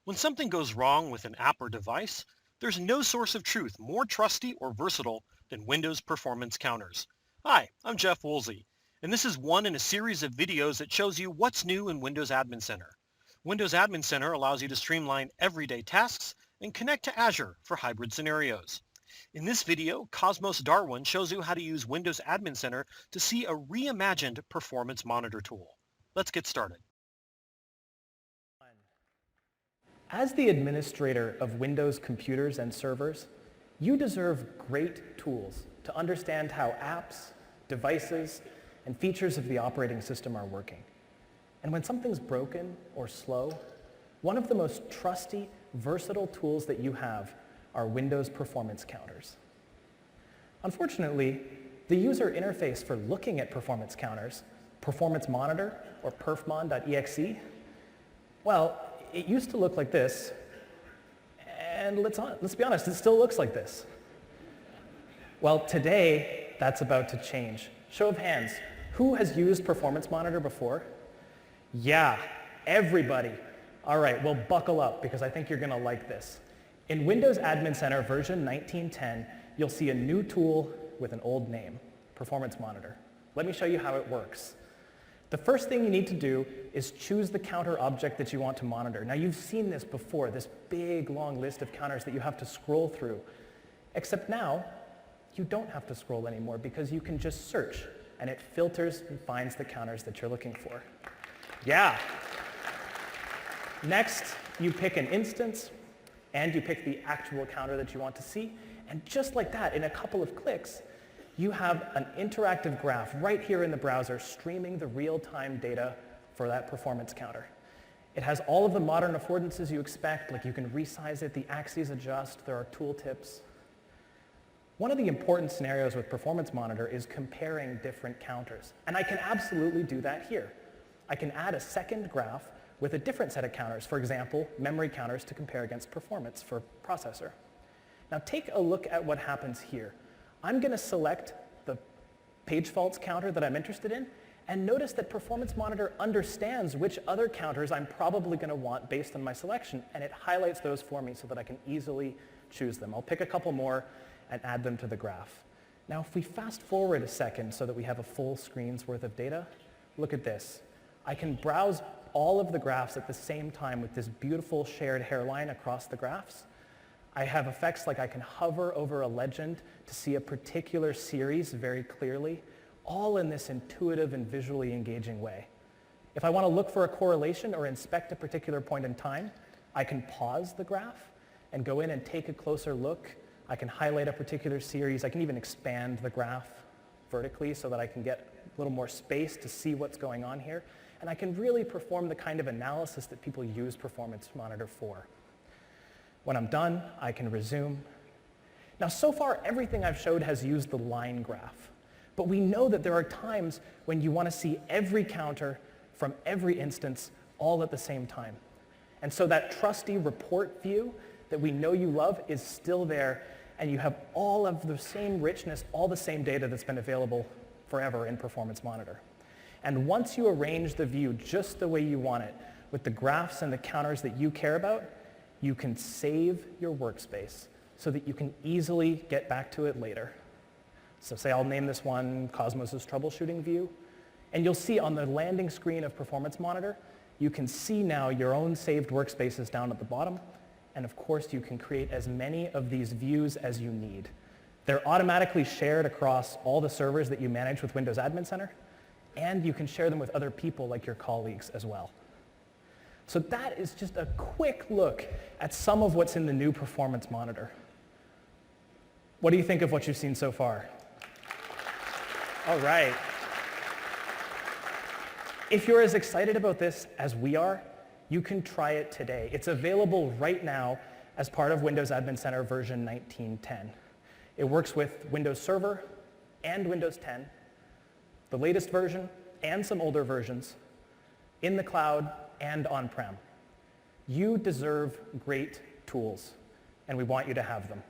When something goes wrong with an app or device, there's no source of truth more trusty or versatile than Windows performance counters. Hi, I'm Jeff Woolsey, and this is one in a series of videos that shows you what's new in Windows Admin Center. Windows Admin Center allows you to streamline everyday tasks and connect to Azure for hybrid scenarios. In this video, Cosmos Darwin shows you how to use Windows Admin Center to see a reimagined performance monitor tool. Let's get started. As the administrator of Windows computers and servers, you deserve great tools to understand how apps, devices, and features of the operating system are working. And when something's broken or slow, one of the most trusty, versatile tools that you have are Windows performance counters. Unfortunately, the user interface for looking at performance counters, Performance Monitor, or perfmon.exe, well, it used to look like this, and let's be honest, it still looks like this. Well, today, that's about to change. Show of hands, who has used Performance Monitor before? Yeah, everybody. All right, well, buckle up, because I think you're going to like this. In Windows Admin Center version 1910, you'll see a new tool with an old name, Performance Monitor. Let me show you how it works. The first thing you need to do is choose the counter object that you want to monitor. Now, you've seen this before, this big, long list of counters that you have to scroll through. Except now, you don't have to scroll anymore because you can just search, and it filters and finds the counters that you're looking for. Yeah. Next, you pick an instance, and you pick the actual counter that you want to see. And just like that, in a couple of clicks, you have an interactive graph right here in the browser streaming the real-time data for that performance counter. It has all of the modern affordances you expect, like you can resize it, the axes adjust, there are tooltips. One of the important scenarios with Performance Monitor is comparing different counters. And I can absolutely do that here. I can add a second graph with a different set of counters, for example, memory counters to compare against performance for processor. Now take a look at what happens here. I'm going to select the page faults counter that I'm interested in, and notice that Performance Monitor understands which other counters I'm probably going to want based on my selection, and it highlights those for me so that I can easily choose them. I'll pick a couple more and add them to the graph. Now, if we fast forward a second so that we have a full screen's worth of data, look at this. I can browse all of the graphs at the same time with this beautiful shared hairline across the graphs. I have effects like I can hover over a legend to see a particular series very clearly, all in this intuitive and visually engaging way. If I want to look for a correlation or inspect a particular point in time, I can pause the graph and go in and take a closer look. I can highlight a particular series. I can even expand the graph vertically so that I can get a little more space to see what's going on here. And I can really perform the kind of analysis that people use Performance Monitor for. When I'm done, I can resume. Now, so far, everything I've showed has used the line graph. But we know that there are times when you want to see every counter from every instance all at the same time. And so that trusty report view that we know you love is still there, and you have all of the same richness, all the same data that's been available forever in Performance Monitor. And once you arrange the view just the way you want it, with the graphs and the counters that you care about, you can save your workspace so that you can easily get back to it later. So say I'll name this one Cosmos' troubleshooting view, and you'll see on the landing screen of Performance Monitor, you can see now your own saved workspaces down at the bottom, and of course you can create as many of these views as you need. They're automatically shared across all the servers that you manage with Windows Admin Center, and you can share them with other people like your colleagues as well. So that is just a quick look at some of what's in the new Performance Monitor. What do you think of what you've seen so far? All right. If you're as excited about this as we are, you can try it today. It's available right now as part of Windows Admin Center version 1910. It works with Windows Server and Windows 10, the latest version and some older versions, in the cloud and on-prem. You deserve great tools, and we want you to have them.